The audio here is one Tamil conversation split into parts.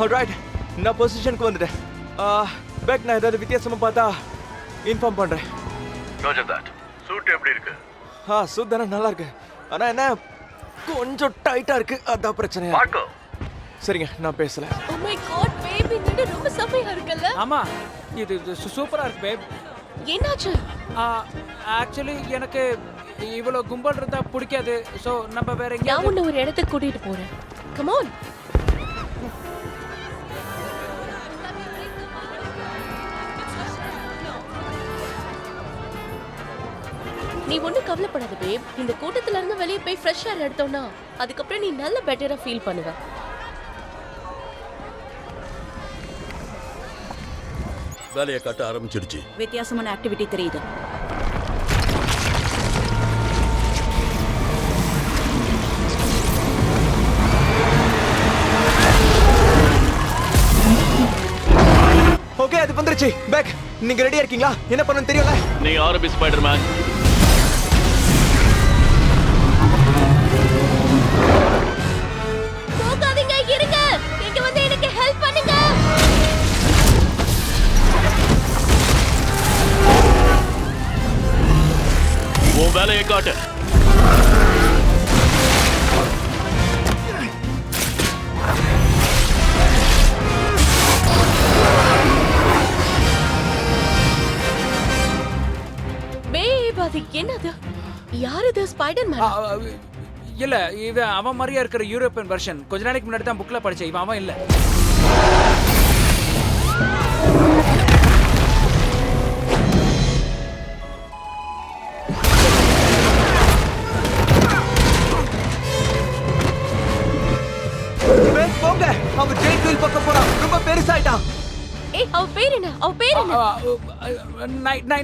ஆல்ரைட், நான் பொசிஷனுக்கு வந்துட்டேன். பேக் நான் ஏதாவது வித்தியாசமா பார்த்தா இன்ஃபார்ம் பண்றேன். Roger that. சூட் எப்படி இருக்கு? சூட் தானே நல்லா இருக்கு. ஆனா என்ன கொஞ்சம் டைட்டா இருக்கு, அதான் பிரச்சனை. மார்க்கோ, சரிங்க, நான் பேசல. ஓ மை காட் பேபி, நீ ரொம்ப செமையா இருக்கல்ல? ஆமா, இது சூப்பரா இருக்கு பேப். என்னாச்சு? ஆக்சுவலி எனக்கு இவ்வளவு கும்பல் இருந்தா பிடிக்காது. சோ நம்ம வேற நான் எங்கயாவது உன்னை ஒரு இடத்துக்கு கூட்டிட்டு போறேன். Come on. நீ ஒன்னும் கவலைப்படாத பேப். இந்த கூட்டத்துல இருந்து வெளியே போய் ஃப்ரெஷ் ஏர் எடுத்தோம்னா அதுக்கப்புறம் நீ நல்ல பெட்டரா ஃபீல் பண்ணுவ. வேலையை கட்ட ஆரம்பிச்சிடுச்சு. வித்தியாசமான ஆக்டிவிட்டி தெரியுது. ஓகே, அது வந்துருச்சு. பேக், நீங்க ரெடியா இருக்கீங்களா? என்ன பண்ணனும் தெரியல? நீ ஆரம்பி ஸ்பைடர்மேன். போகாதீங்க, இருங்க. இங்க வந்து எனக்கு ஹெல்ப் பண்ணுங்க. உன் வேலையை காட்டு. பேப், அது என்னது? யார் இது? ஸ்பைடர்மேன்? இல்ல, இவன் அவன் மாதிரியா இருக்கிற யூரோப்பியன் வெர்ஷன். கொஞ்ச நாளைக்கு முன்னாடி தான் புக்ல படிச்சேன். இவன் அவன் இல்ல. பேக் போங்க, அவன் ஜெயிட் வீல் பக்கம் போறான். ரொம்ப பெருசாயிட்டான். ஏய், அவ பேர் என்ன? அவ பேர் என்ன?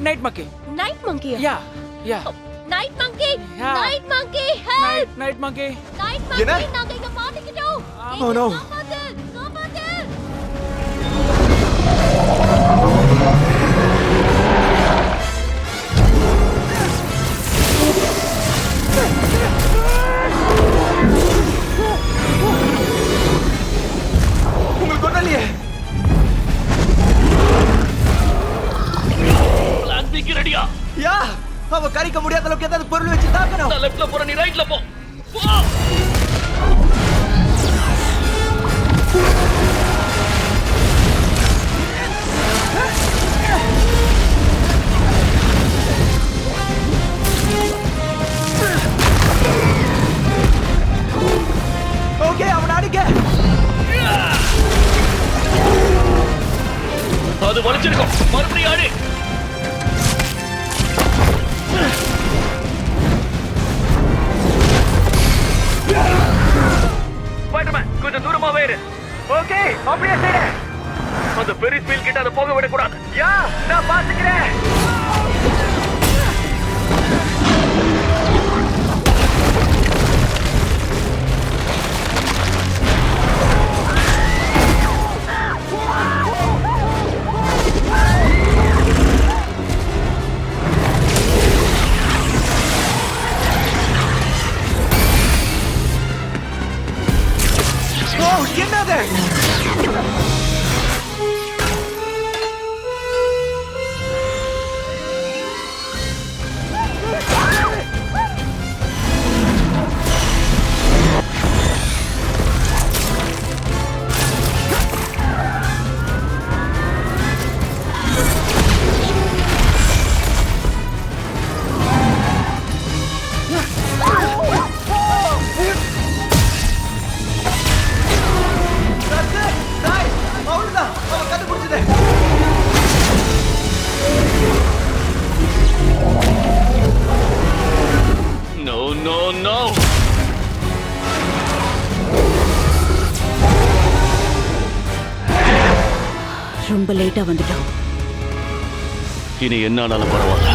நைட் மங்கி. நைட் மங்கியா? யா நைட் மங்கி. Yeah. நைட் மங்கி, ஹெல்ப். நைட் மங்கி. நைட் என்ன? மங்கி, நாங்க இங்க மாட்டிக்கிட்டோம். Oh no. காப்பாத்து, காப்பாத்து. உங்களுக்கு ஒண்ணலையே. பிளான் ரெடியா? யா, அவ கரிக்க முடியாத அளவுக்கு ஏதாவது பொருள் வச்சு தாக்கணும். நான் லெஃப்ட்ல போற, நீ ரைட்ல போ. ஓகே, அவனை அடிக்க. அது வளைச்சிருக்கும். மறுபடியும் ஆடு. ஸ்பைடர்மேன், கொஞ்சம் தூரமாவே இரு. ஓகே, அப்படியே செய்றே. அந்த பெரிஸ் வீல் கிட்ட அதை போக விடக்கூடாது. யா, நான் பாத்துக்கிறேன். என்னது? ரொம்ப லேட்டா வந்துட்டோம். இனி என்ன ஆனாலும் பரவாயில்ல.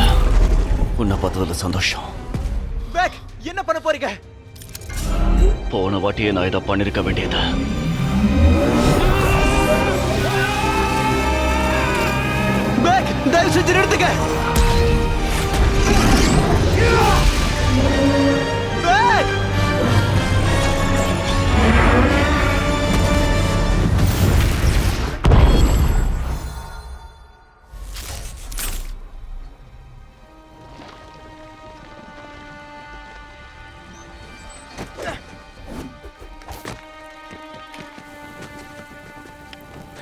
உன்னை பார்த்ததுல சந்தோஷம். பேக், என்ன பண்ண போறீங்க? போன வாட்டியே நான் இதை பண்ணிருக்க வேண்டியது. பேக், தயவு செஞ்சு நிறுத்துங்க. பேக்,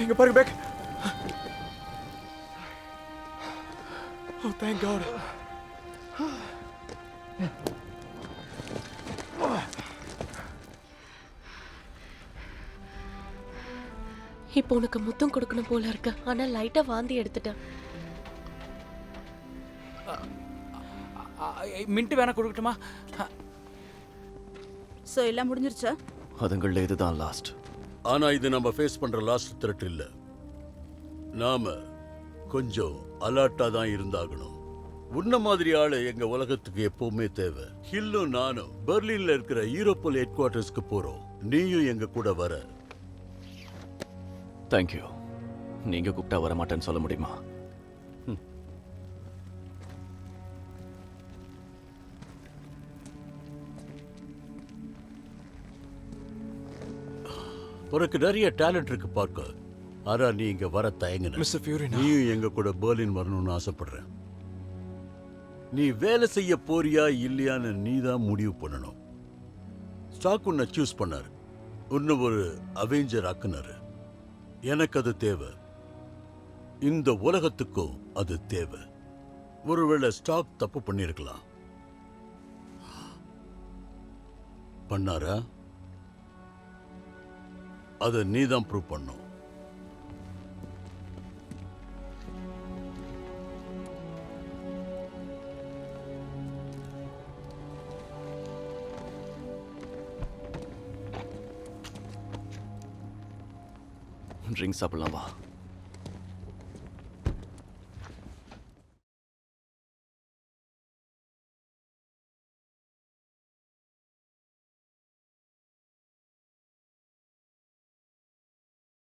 இங்க பாருங்க பேக். Oh, thank God. இப்போ உனக்கு முத்தம் கொடுக்கணும் போல இருக்கு, ஆனா லைட்டா வாந்தி எடுத்துட்டேன். மின்ட் வேணா கொடுக்கட்டுமா? ஸோ எல்லாம் முடிஞ்சிருச்சா? அதுங்களில் இதுதான் லாஸ்ட். ஆனா இது நம்ம ஃபேஸ் பண்ற லாஸ்ட் த்ரெட் இல்ல. நாம கொஞ்சம் அலர்ட்டா தான் இருந்தாகணும். உன்ன மாதிரி ஆளு எங்க உலகத்துக்கு எப்பவுமே தேவை. ஹில்லும் நானும் பெர்லின்ல இருக்கிற யூரோப்போல் ஹெட் குவார்டர்ஸ்க்கு போறோம். நீயும் எங்க கூட வர. தேங்க்யூ. நீங்க கூப்பிட்டா வர மாட்டேன்னு சொல்ல முடியுமா? உனக்கு நிறைய டேலண்ட் இருக்கு பார்க்க. ஆனா நீ இங்க வர தயங்குன. மிஸ்டர் ஃபியூரி, நீயும் எங்க கூட பெர்லின் வரணும்னு ஆசைப்படுறேன். நீ வேலை செய்ய போறியா இல்லையான்னு நீ தான் முடிவு பண்ணணும். ஸ்டாக் உன்னை சூஸ் பண்ணாரு. உன்னை ஒரு அவெஞ்சர் ஆக்குனாரு. எனக்கு அது தேவை. இந்த உலகத்துக்கும் அது தேவை. ஒருவேளை ஸ்டாக் தப்பு பண்ணிருக்கலாம். பண்ணாரா? அதை நீ தான் ப்ரூவ் பண்ணும். ட்ரிங்க்ஸ் சாப்பிடலாம் வா.